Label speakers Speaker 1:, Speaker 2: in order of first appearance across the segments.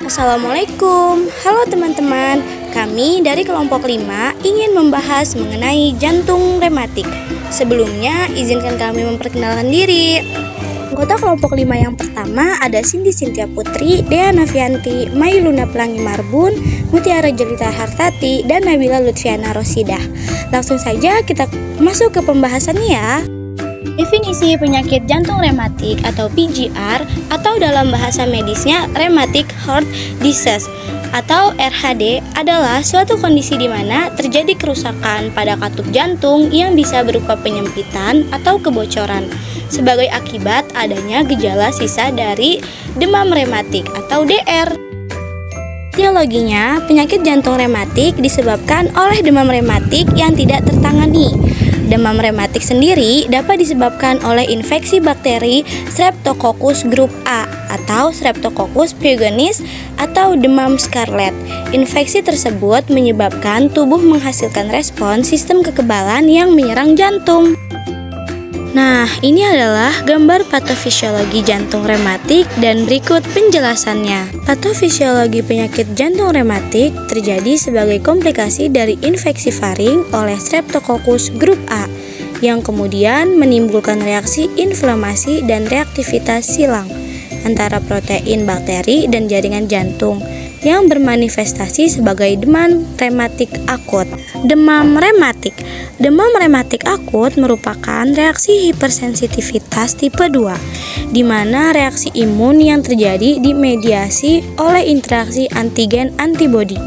Speaker 1: Assalamualaikum, halo teman-teman. Kami dari kelompok 5 ingin membahas mengenai jantung rematik. Sebelumnya, izinkan kami memperkenalkan diri. Anggota kelompok 5 yang pertama ada Cindy Cynthia Putri, Dea Nafianti, Mai Luna Pelangi Marbun, Mutiara Jelita Hartati, dan Nabila Lutfiana Rosidah. Langsung saja kita masuk ke pembahasannya ya. Definisi penyakit jantung rematik atau PJR atau dalam bahasa medisnya Rheumatic Heart Disease atau RHD adalah suatu kondisi di mana terjadi kerusakan pada katup jantung yang bisa berupa penyempitan atau kebocoran sebagai akibat adanya gejala sisa dari demam rematik atau DR. Etiologinya, penyakit jantung rematik disebabkan oleh demam rematik yang tidak tertangani. Demam rematik sendiri dapat disebabkan oleh infeksi bakteri Streptococcus grup A atau Streptococcus pyogenes atau demam scarlet. Infeksi tersebut menyebabkan tubuh menghasilkan respon sistem kekebalan yang menyerang jantung. Nah, ini adalah gambar patofisiologi jantung rematik dan berikut penjelasannya. Patofisiologi penyakit jantung rematik terjadi sebagai komplikasi dari infeksi faring oleh Streptococcus grup A yang kemudian menimbulkan reaksi inflamasi dan reaktivitas silang antara protein bakteri dan jaringan jantung yang bermanifestasi sebagai demam rematik akut. Demam rematik akut merupakan reaksi hipersensitivitas tipe 2, di mana reaksi imun yang terjadi dimediasi oleh interaksi antigen-antibodi.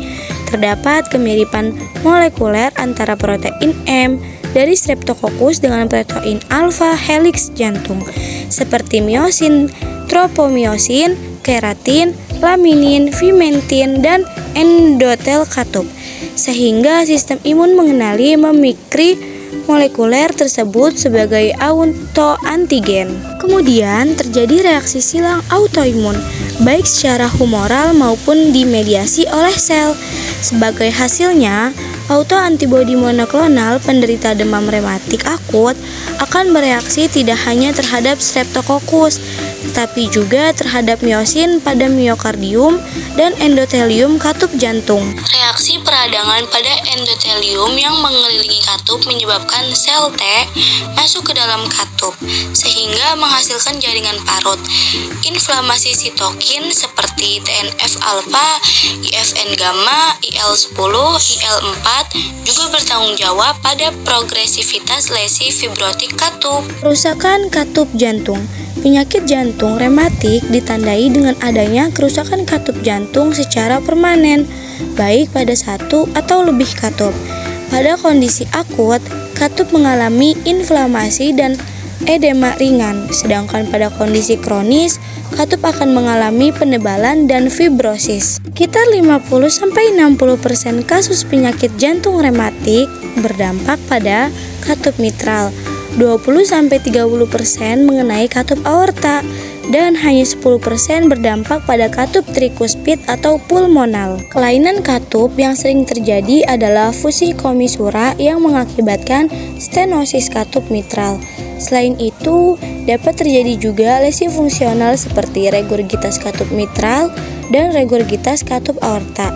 Speaker 1: Terdapat kemiripan molekuler antara protein M dari Streptococcus dengan protein alfa helix jantung, seperti miosin, tropomiosin, keratin, laminin, vimentin, dan endotel katup, sehingga sistem imun mengenali memikri molekuler tersebut sebagai autoantigen. Kemudian terjadi reaksi silang autoimun, baik secara humoral maupun dimediasi oleh sel. Sebagai hasilnya, autoantibodi monoklonal penderita demam rematik akut akan bereaksi tidak hanya terhadap Streptococcus, tetapi juga terhadap miosin pada miokardium dan endotelium katup jantung. Reaksi peradangan pada endotelium yang mengelilingi katup menyebabkan sel T masuk ke dalam katup, sehingga menghasilkan jaringan parut. Inflamasi sitokin seperti TNF-alfa, IFN gamma, IL-10, IL-4 juga bertanggung jawab pada progresivitas lesi fibrotik katup. Kerusakan katup jantung. Penyakit jantung rematik ditandai dengan adanya kerusakan katup jantung secara permanen, baik pada satu atau lebih katup. Pada kondisi akut, katup mengalami inflamasi dan edema ringan, sedangkan pada kondisi kronis, katup akan mengalami penebalan dan fibrosis. Sekitar 50-60% kasus penyakit jantung rematik berdampak pada katup mitral, 20-30% mengenai katup aorta, dan hanya 10% berdampak pada katup trikuspid atau pulmonal. Kelainan katup yang sering terjadi adalah fusi komisura yang mengakibatkan stenosis katup mitral. Selain itu, dapat terjadi juga lesi fungsional seperti regurgitas katup mitral dan regurgitas katup aorta.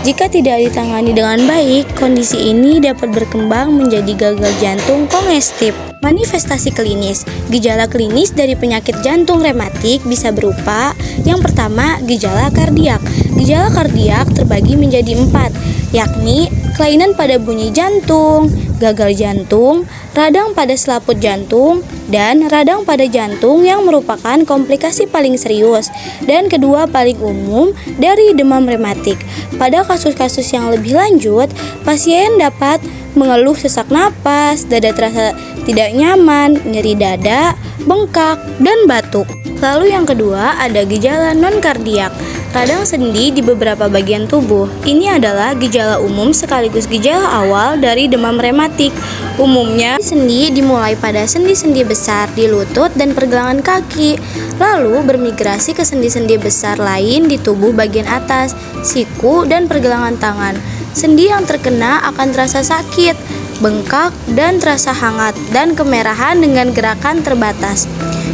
Speaker 1: Jika tidak ditangani dengan baik, kondisi ini dapat berkembang menjadi gagal jantung kongestif. Manifestasi klinis. Gejala klinis dari penyakit jantung rematik bisa berupa: yang pertama, gejala kardiak. Gejala kardiak terbagi menjadi 4, yakni kelainan pada bunyi jantung, gagal jantung, radang pada selaput jantung, dan radang pada jantung yang merupakan komplikasi paling serius dan kedua paling umum dari demam rematik. Pada kasus-kasus yang lebih lanjut, pasien dapat mengeluh sesak napas, dada terasa tidak nyaman, nyeri dada, bengkak, dan batuk. Lalu yang kedua ada gejala non-kardiak, radang sendi di beberapa bagian tubuh. Ini adalah gejala umum sekaligus gejala awal dari demam rematik. Umumnya, sendi dimulai pada sendi-sendi besar di lutut dan pergelangan kaki, lalu bermigrasi ke sendi-sendi besar lain di tubuh bagian atas, siku, dan pergelangan tangan. Sendi yang terkena akan terasa sakit, bengkak, dan terasa hangat, dan kemerahan dengan gerakan terbatas.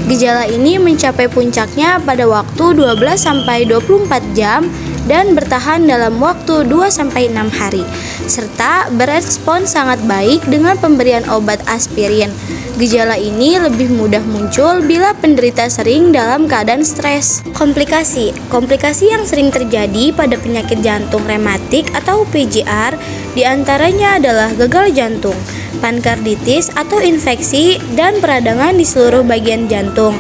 Speaker 1: Gejala ini mencapai puncaknya pada waktu 12-24 jam dan bertahan dalam waktu 2-6 hari, serta berespon sangat baik dengan pemberian obat aspirin. Gejala ini lebih mudah muncul bila penderita sering dalam keadaan stres. Komplikasi yang sering terjadi pada penyakit jantung rematik atau PJR diantaranya adalah gagal jantung, pankarditis atau infeksi dan peradangan di seluruh bagian jantung,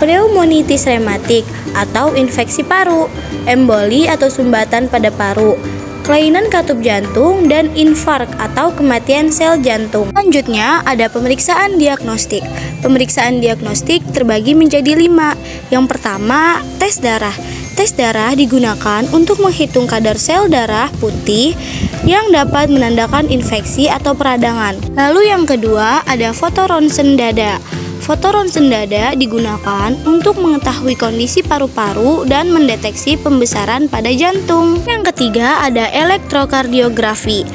Speaker 1: pneumonitis rematik atau infeksi paru, emboli atau sumbatan pada paru, kelainan katup jantung, dan infark atau kematian sel jantung. Selanjutnya ada pemeriksaan diagnostik. Pemeriksaan diagnostik terbagi menjadi 5. Yang pertama, tes darah. Tes darah digunakan untuk menghitung kadar sel darah putih yang dapat menandakan infeksi atau peradangan. Lalu yang kedua ada foto ronsen dada. Foto ronsen dada digunakan untuk mengetahui kondisi paru-paru dan mendeteksi pembesaran pada jantung. Yang ketiga ada elektrokardiografi,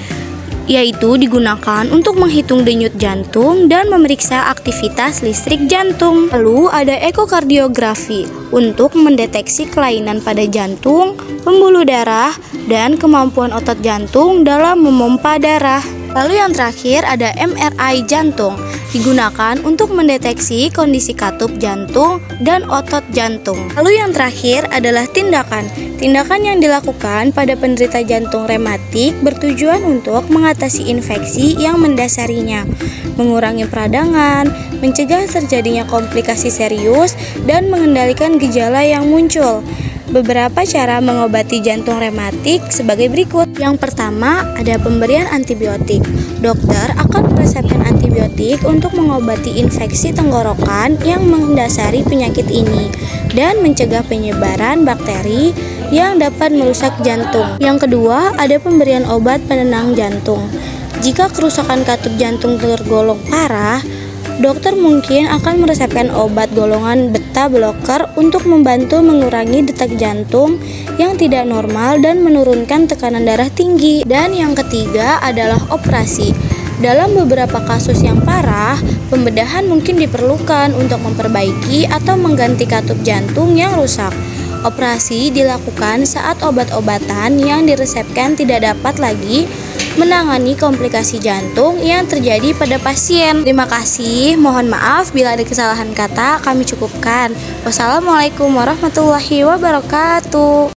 Speaker 1: yaitu digunakan untuk menghitung denyut jantung dan memeriksa aktivitas listrik jantung. Lalu ada ekokardiografi untuk mendeteksi kelainan pada jantung, pembuluh darah, dan kemampuan otot jantung dalam memompa darah. Lalu yang terakhir ada MRI jantung, digunakan untuk mendeteksi kondisi katup jantung dan otot jantung. Lalu yang terakhir adalah tindakan. Tindakan yang dilakukan pada penderita jantung rematik bertujuan untuk mengatasi infeksi yang mendasarinya, mengurangi peradangan, mencegah terjadinya komplikasi serius, dan mengendalikan gejala yang muncul. Beberapa cara mengobati jantung rematik sebagai berikut. Yang pertama, ada pemberian antibiotik. Dokter akan meresepkan antibiotik untuk mengobati infeksi tenggorokan yang mendasari penyakit ini dan mencegah penyebaran bakteri yang dapat merusak jantung. Yang kedua, ada pemberian obat penenang jantung. Jika kerusakan katup jantung tergolong parah, dokter mungkin akan meresepkan obat golongan beta blocker untuk membantu mengurangi detak jantung yang tidak normal dan menurunkan tekanan darah tinggi. Dan yang ketiga adalah operasi. Dalam beberapa kasus yang parah, pembedahan mungkin diperlukan untuk memperbaiki atau mengganti katup jantung yang rusak. Operasi dilakukan saat obat-obatan yang diresepkan tidak dapat lagi menangani komplikasi jantung yang terjadi pada pasien. Terima kasih, mohon maaf bila ada kesalahan kata, kami cukupkan. Wassalamualaikum warahmatullahi wabarakatuh.